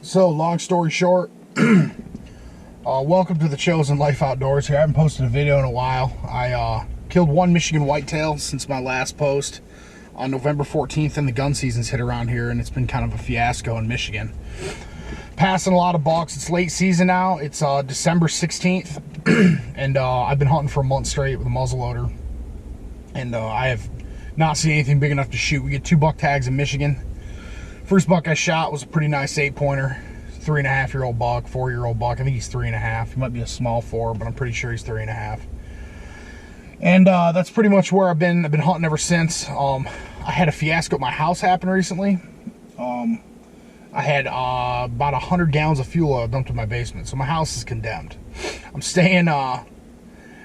So, long story short, welcome to the Chosen Life Outdoors here. I haven't posted a video in a while. I killed one Michigan whitetail since my last post on November 14th, and the gun season's hit around here, and it's been kind of a fiasco in Michigan. Passing a lot of bucks. It's late season now. It's December 16th, and I've been hunting for a month straight with a muzzleloader, and I have not seen anything big enough to shoot. We get 2 buck tags in Michigan. First buck I shot was a pretty nice 8-pointer, 3.5-year-old buck, 4-year-old buck. I think he's 3.5. He might be a small 4, but I'm pretty sure he's 3.5. And that's pretty much where I've been hunting ever since. I had a fiasco at my house happen recently. I had about 100 gallons of fuel oil dumped in my basement, so my house is condemned. I'm staying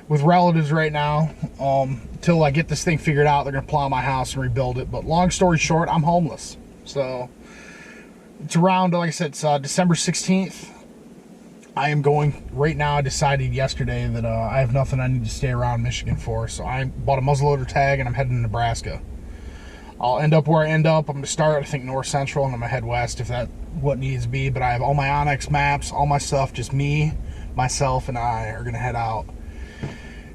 with relatives right now until I get this thing figured out. They're gonna plow my house and rebuild it. But long story short, I'm homeless. So it's around, like I said, it's December 16th. I am going right now. I decided yesterday that I have nothing I need to stay around Michigan for, so I bought a muzzleloader tag and I'm heading to Nebraska. I'll end up where I end up. I'm gonna start, I think, north central, and I'm gonna head west if that's what needs to be. But I have all my Onyx maps, all my stuff. Just me, myself, and I are gonna head out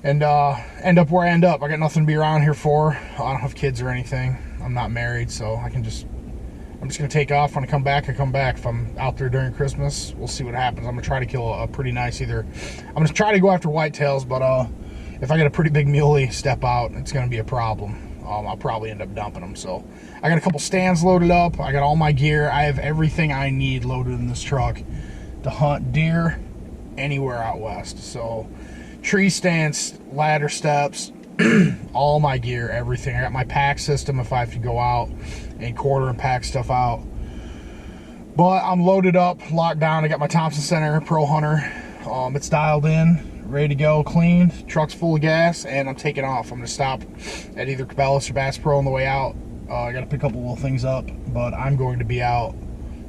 and end up where I end up. I got nothing to be around here for. I don't have kids or anything. I'm not married, so I'm just gonna take off. When I come back, I come back. If I'm out there during Christmas, we'll see what happens. I'm gonna try to kill a pretty nice I'm gonna try to go after whitetails, but if I get a pretty big muley step out, it's gonna be a problem. I'll probably end up dumping them. So I got a couple stands loaded up. I got all my gear. I have everything I need loaded in this truck to hunt deer anywhere out west. So tree stands, ladder steps, all my gear, everything. I got my pack system if I have to go out and quarter and pack stuff out. But I'm loaded up, locked down. I got my Thompson Center Pro Hunter. It's dialed in, ready to go, cleaned. Truck's full of gas, and I'm taking off. I'm gonna stop at either Cabela's or Bass Pro on the way out. I gotta pick a couple little things up, but I'm going to be out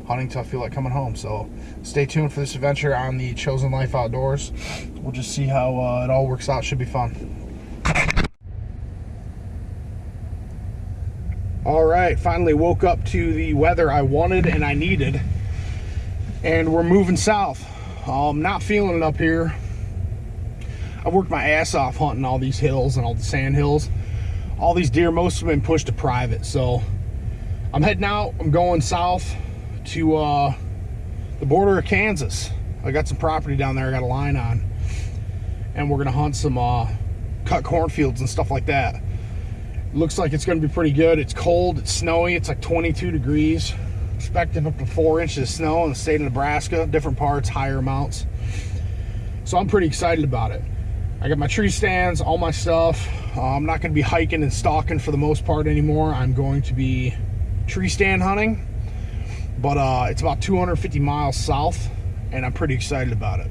hunting till I feel like coming home. So stay tuned for this adventure on the Chosen Life Outdoors. We'll just see how it all works out. Should be fun. All right, finally woke up to the weather I wanted and I needed, and we're moving south. Not feeling it up here. I've worked my ass off hunting all these hills and all the sand hills. All these deer, most of them been pushed to private, so I'm heading out. I'm going south to the border of Kansas. I got some property down there I got a line on, and we're gonna hunt some cut cornfields and stuff like that. Looks like it's going to be pretty good. It's cold, it's snowy, it's like 22 degrees. Expecting up to 4 inches of snow in the state of Nebraska, different parts, higher amounts. So I'm pretty excited about it. I got my tree stands, all my stuff. I'm not going to be hiking and stalking for the most part anymore. I'm going to be tree stand hunting, but it's about 250 miles south, and I'm pretty excited about it.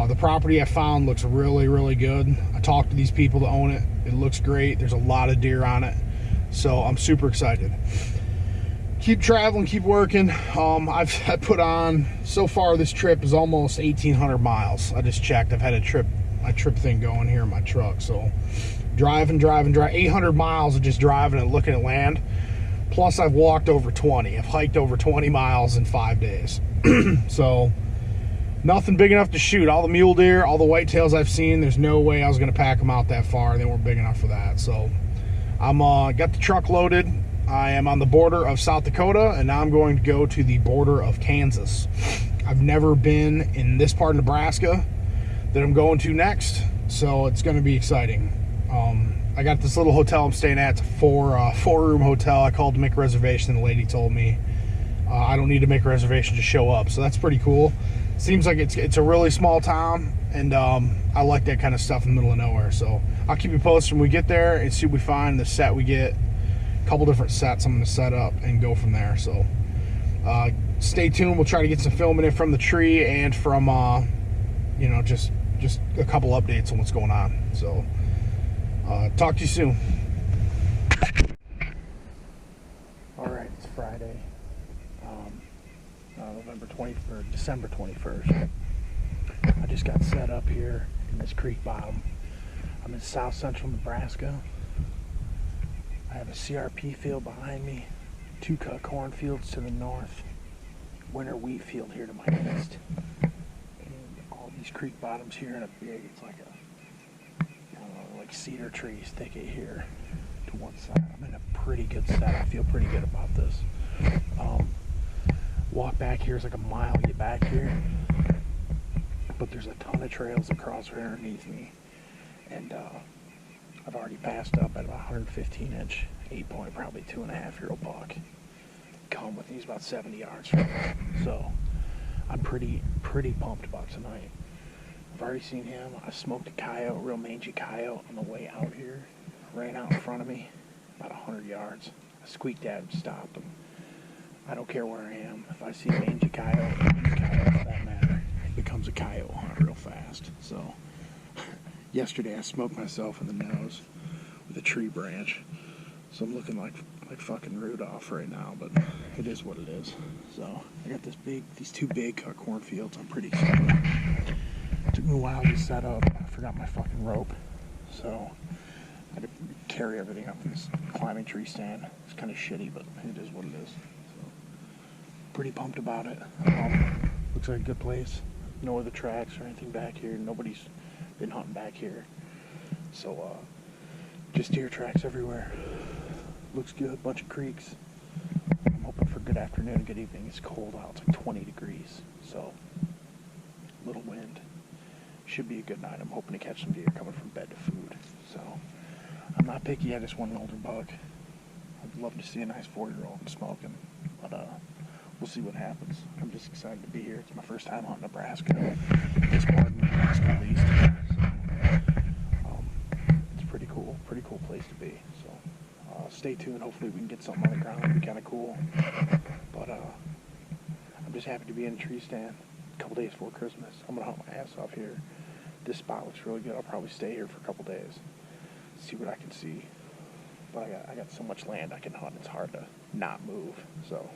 The property I found looks really, really good. I talked to these people that own it. It looks great. There's a lot of deer on it, so I'm super excited. Keep traveling, keep working. I've put on, so far this trip is almost 1,800 miles. I just checked. I've had my trip thing going here in my truck. So driving, 800 miles of just driving and looking at land. Plus I've walked over 20. I've hiked over 20 miles in 5 days. So nothing big enough to shoot. All the mule deer, all the whitetails I've seen, there's no way I was going to pack them out that far. They weren't big enough for that. So I'm got the truck loaded. I am on the border of South Dakota, and now I'm going to go to the border of Kansas. I've never been in this part of Nebraska that I'm going to next, so it's going to be exciting. I got this little hotel I'm staying at. It's a four-room hotel. I called to make a reservation, and the lady told me I don't need to make a reservation to show up, so that's pretty cool. Seems like it's a really small town, and I like that kind of stuff in the middle of nowhere. So I'll keep you posted when we get there and see what we find, the set we get. A couple different sets I'm going to set up and go from there. So stay tuned. We'll try to get some filming in from the tree and from just a couple updates on what's going on. So talk to you soon. All right, it's Friday, December 21st. I just got set up here in this creek bottom. I'm in south central Nebraska. I have a CRP field behind me, 2 cut cornfields to the north, winter wheat field here to my east. And all these creek bottoms here and a big, it's like a, I don't know, like cedar trees thicket here to one side. I'm in a pretty good set. I feel pretty good about this. Walk back here is like a mile to get back here. But there's a ton of trails that cross right underneath me. And I've already passed up at about 115-inch, 8-point, probably 2.5-year-old buck. Come with me, he's about 70 yards from me. So I'm pretty pumped about tonight. I've already seen him. I smoked a coyote, real mangy coyote, on the way out here. Ran out in front of me, about 100 yards. I squeaked at him, stopped him. I don't care where I am. If I see a mangy coyote for that matter, it becomes a coyote hunt real fast. So yesterday I smoked myself in the nose with a tree branch. So I'm looking like fucking Rudolph right now, but it is what it is. So I got these two big cut cornfields. I'm pretty excited. It took me a while to set up. I forgot my fucking rope. So I had to carry everything up in this climbing tree stand. It's kind of shitty, but it is what it is. So pretty pumped about it. Looks like a good place. No other tracks or anything back here. Nobody's been hunting back here. So just deer tracks everywhere. Looks good. Bunch of creeks. I'm hoping for a good afternoon and good evening. It's cold out. It's like 20 degrees. So little wind. Should be a good night. I'm hoping to catch some deer coming from bed to food. So I'm not picky. I just want an older buck. I'd love to see a nice 4-year-old smoking, but we'll see what happens. I'm just excited to be here. It's my first time hunting Nebraska. This part of Nebraska, at least. So it's pretty cool. Pretty cool place to be. So stay tuned. Hopefully we can get something on the ground. It'd be kind of cool. But I'm just happy to be in a tree stand. A couple days before Christmas. I'm gonna hunt my ass off here. This spot looks really good. I'll probably stay here for a couple days. See what I can see. But I got so much land I can hunt. It's hard to not move. So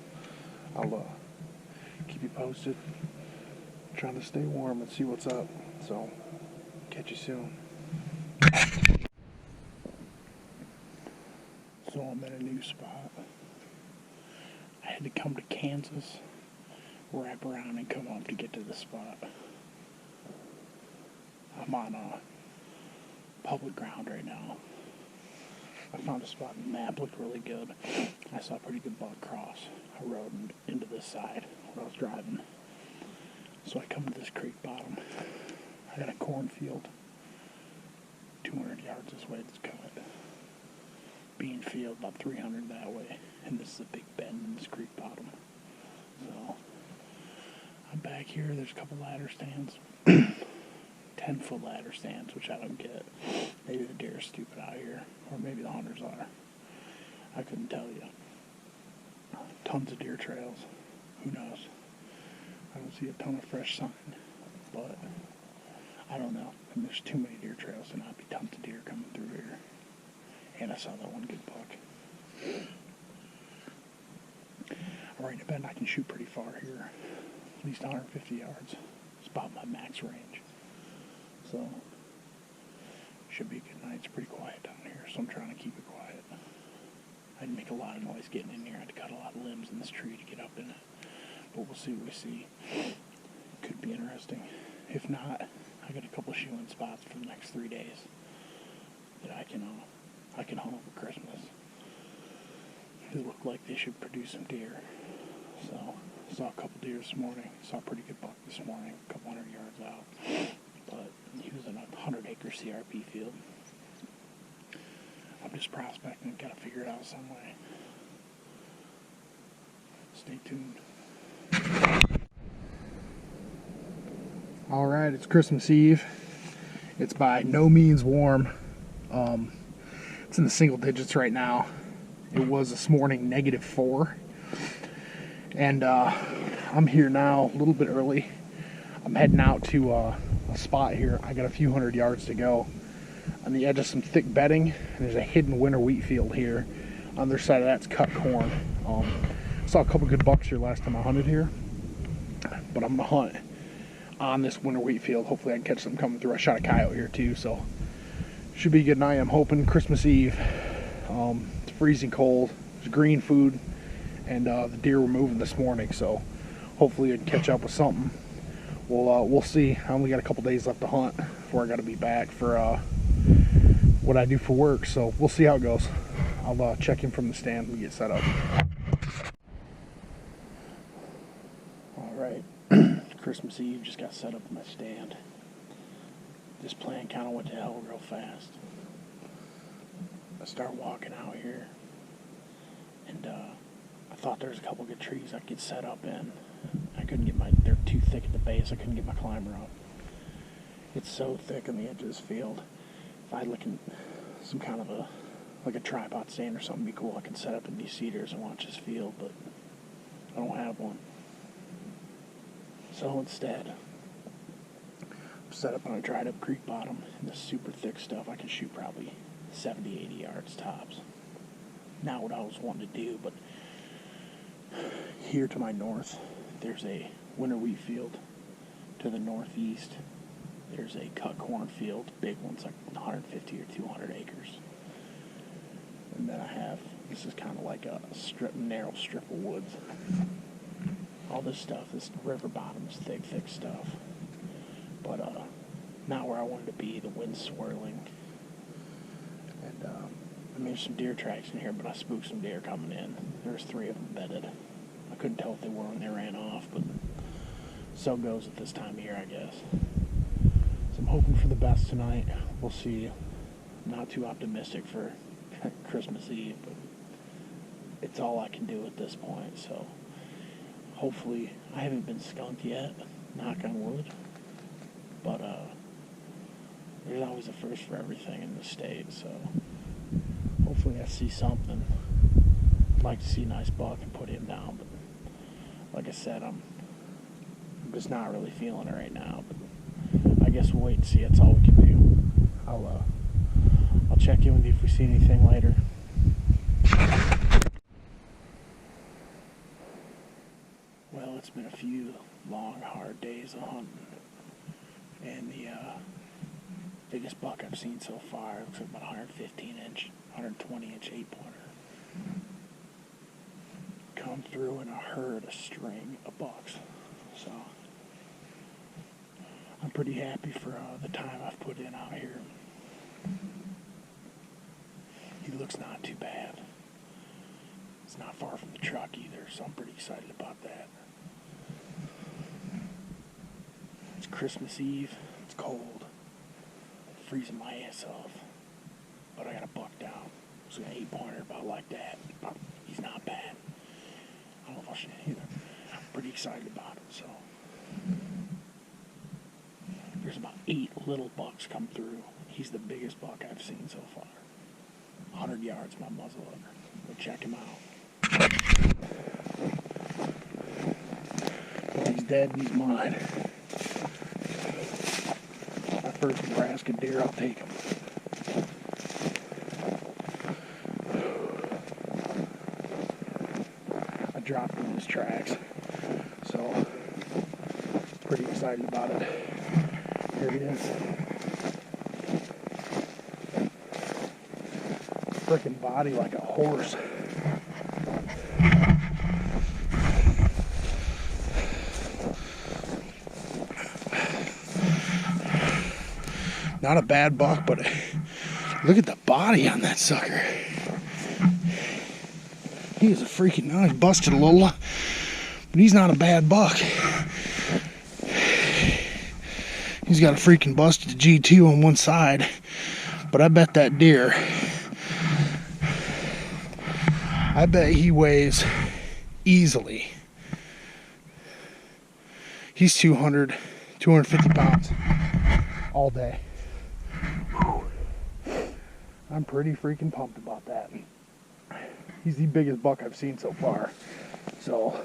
I'll keep you posted. Trying to stay warm and see what's up. So catch you soon. So I'm at a new spot. I had to come to Kansas, wrap around and come up to get to this spot. I'm on public ground right now. I found a spot in the map, looked really good. I saw a pretty good buck cross. I rode into this side when I was driving. So I come to this creek bottom. I got a cornfield 200 yards this way that's cut. Bean field about 300 that way. And this is a big bend in this creek bottom. So I'm back here. There's a couple ladder stands. 10-foot ladder stands, which I don't get. Maybe the deer are stupid out here, or maybe the hunters are. I couldn't tell you. Tons of deer trails. Who knows? I don't see a ton of fresh sign, but I don't know. I mean, there's too many deer trails to not be tons of deer coming through here. And I saw that one good buck. I'm right in a bend. I can shoot pretty far here. At least 150 yards. It's about my max range. So, should be a good night. It's pretty quiet down here, so I'm trying to keep it quiet. I didn't make a lot of noise getting in here. I had to cut a lot of limbs in this tree to get up in it. But we'll see what we see. Could be interesting. If not, I got a couple shooting spots for the next 3 days that I can hunt over Christmas. They look like they should produce some deer. So, saw a couple deer this morning. Saw a pretty good buck this morning, a couple 100 yards out. But he was in a 100-acre CRP field. I'm just prospecting. Got to figure it out some way. Stay tuned. All right, it's Christmas Eve. It's by no means warm. It's in the single digits right now. It was this morning -4. And I'm here now a little bit early. I'm heading out to a spot here. I got a few 100 yards to go on the edge of some thick bedding. And there's a hidden winter wheat field here. On the other side of that's cut corn. Saw a couple good bucks here last time I hunted here. But I'm going to hunt on this winter wheat field. Hopefully I can catch something coming through. I shot a coyote here too, so should be a good night. I'm hoping Christmas Eve. It's freezing cold. There's green food, and the deer were moving this morning, so hopefully I can catch up with something. We'll see. I only got a couple days left to hunt before I got to be back for what I do for work, so we'll see how it goes. I'll check in from the stand and get set up. Alright, Christmas Eve, just got set up in my stand. This plan kind of went to hell real fast. I start walking out here, and I thought there was a couple good trees I could set up in. I couldn't get they're too thick at the base, I couldn't get my climber up. It's so thick on the edge of this field. If I look in some kind of like a tripod stand or something, it'd be cool. I can set up in these cedars and watch this field, but I don't have one. So instead, I'm set up on a dried up creek bottom in this super thick stuff. I can shoot probably 70, 80 yards tops. Not what I was wanting to do, but here to my north, there's a winter wheat field. To the northeast, there's a cut cornfield, big one's like 150 or 200 acres. And then I have, this is kind of like a narrow strip of woods. All this stuff, this river bottom's thick stuff. But not where I wanted to be, the wind's swirling. And I mean, there's some deer tracks in here, but I spooked some deer coming in. There's 3 of them bedded. I couldn't tell if they were when they ran off, but so goes at this time of year, I guess. So I'm hoping for the best tonight. We'll see. Not too optimistic for Christmas Eve, but it's all I can do at this point. So hopefully, I haven't been skunked yet, knock on wood, but there's always a first for everything in the state, so hopefully I see something. I'd like to see a nice buck and put him down, but like I said, I'm just not really feeling it right now, but I guess we'll wait and see. That's all we can do. I'll check in with you if we see anything later. Well, it's been a few long, hard days of hunting, and the biggest buck I've seen so far looks like about 115-inch, 120-inch 8-pointer. Come through in a herd, a string of bucks. So I'm pretty happy for the time I've put in out here. He looks not too bad. It's not far from the truck either, so I'm pretty excited about that. It's Christmas Eve. It's cold. I'm freezing my ass off. But I got a buck down. It's an 8-pointer about like that. He's not bad. I don't know if I should either. I'm pretty excited about it, so. There's about 8 little bucks come through. He's the biggest buck I've seen so far. 100 yards, my muzzleloader. Go check him out. Well, he's dead and he's mine. My first Nebraska deer, I'll take him. I dropped him in his tracks, so pretty excited about it. Here he is. Freaking body like a horse. Not a bad buck, but look at the body on that sucker. He is a freaking nice, busted a little, but he's not a bad buck. He's got a freaking busted G2 on one side, but I bet that deer, I bet he weighs easily. He's 200, 250 pounds all day. Whew. I'm pretty freaking pumped about that. He's the biggest buck I've seen so far. So,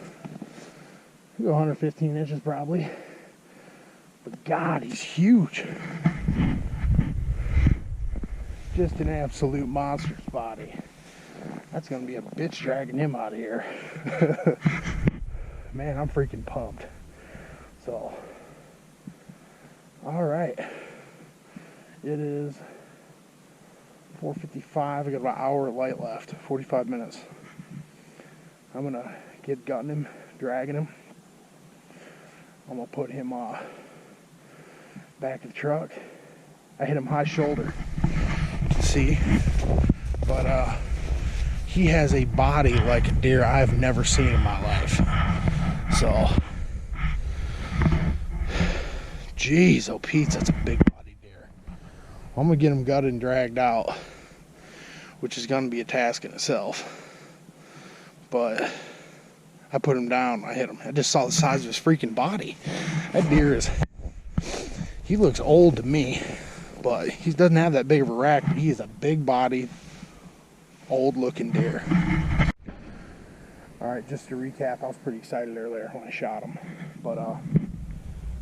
115 inches probably. But God, he's huge. Just an absolute monster's body. That's going to be a bitch dragging him out of here. Man, I'm freaking pumped. So, alright. It is 4:55. I got about an hour of light left. 45 minutes. I'm going to get gutting him, dragging him, I'm gonna put him back of the truck. I hit him high shoulder, you can see, but he has a body like a deer I've never seen in my life. So, jeez, oh Pete, that's a big body deer. I'm gonna get him gutted and dragged out, which is gonna be a task in itself. But I put him down, I hit him. I just saw the size of his freaking body. That deer is, he looks old to me, but he doesn't have that big of a rack, but he is a big body, old looking deer. Alright, just to recap, I was pretty excited earlier when I shot him, but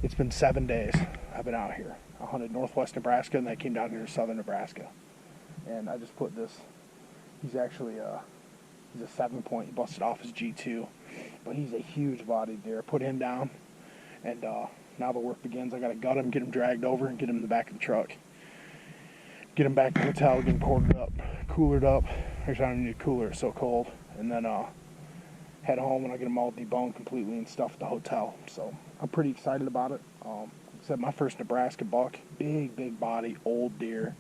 it's been 7 days I've been out here. I hunted northwest Nebraska and then I came down here to southern Nebraska, and I just put this, he's actually he's a 7-point, he busted off his G2, but he's a huge bodied deer. Put him down, and now the work begins. I gotta gut him, get him dragged over, and get him in the back of the truck. Get him back to the hotel, get him corded up, coolered up. Actually, I don't need a cooler, it's so cold. And then head home, and I'll get him all deboned completely and stuff at the hotel. So I'm pretty excited about it. Except my first Nebraska buck, big body, old deer.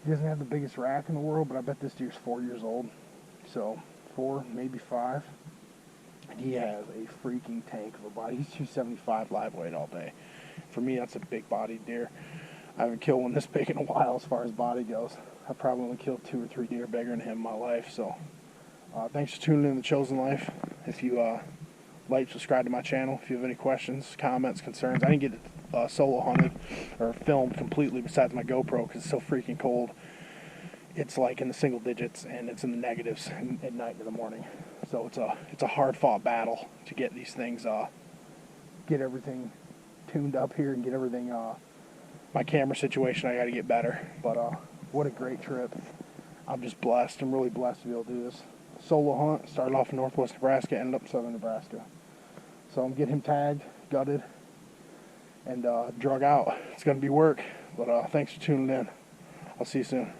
He doesn't have the biggest rack in the world, but I bet this deer's 4 years old. So 4, maybe 5. And he has a freaking tank of a body. He's 275 live weight all day. For me, that's a big bodied deer. I haven't killed one this big in a while as far as body goes. I've probably only killed 2 or 3 deer bigger than him in my life. So thanks for tuning in to The Chosen Life. If you like, subscribe to my channel. If you have any questions, comments, concerns. I didn't get solo hunted or filmed completely besides my GoPro because it's so freaking cold. It's like in the single digits and it's in the negatives at night and in the morning. So it's a hard fought battle to get these things, get everything tuned up here and get everything, my camera situation I got to get better. But what a great trip. I'm just blessed. I'm really blessed to be able to do this solo hunt. Started off in northwest Nebraska, ended up in southern Nebraska. So I'm getting him tagged, gutted, and drug out. It's going to be work, but thanks for tuning in. I'll see you soon.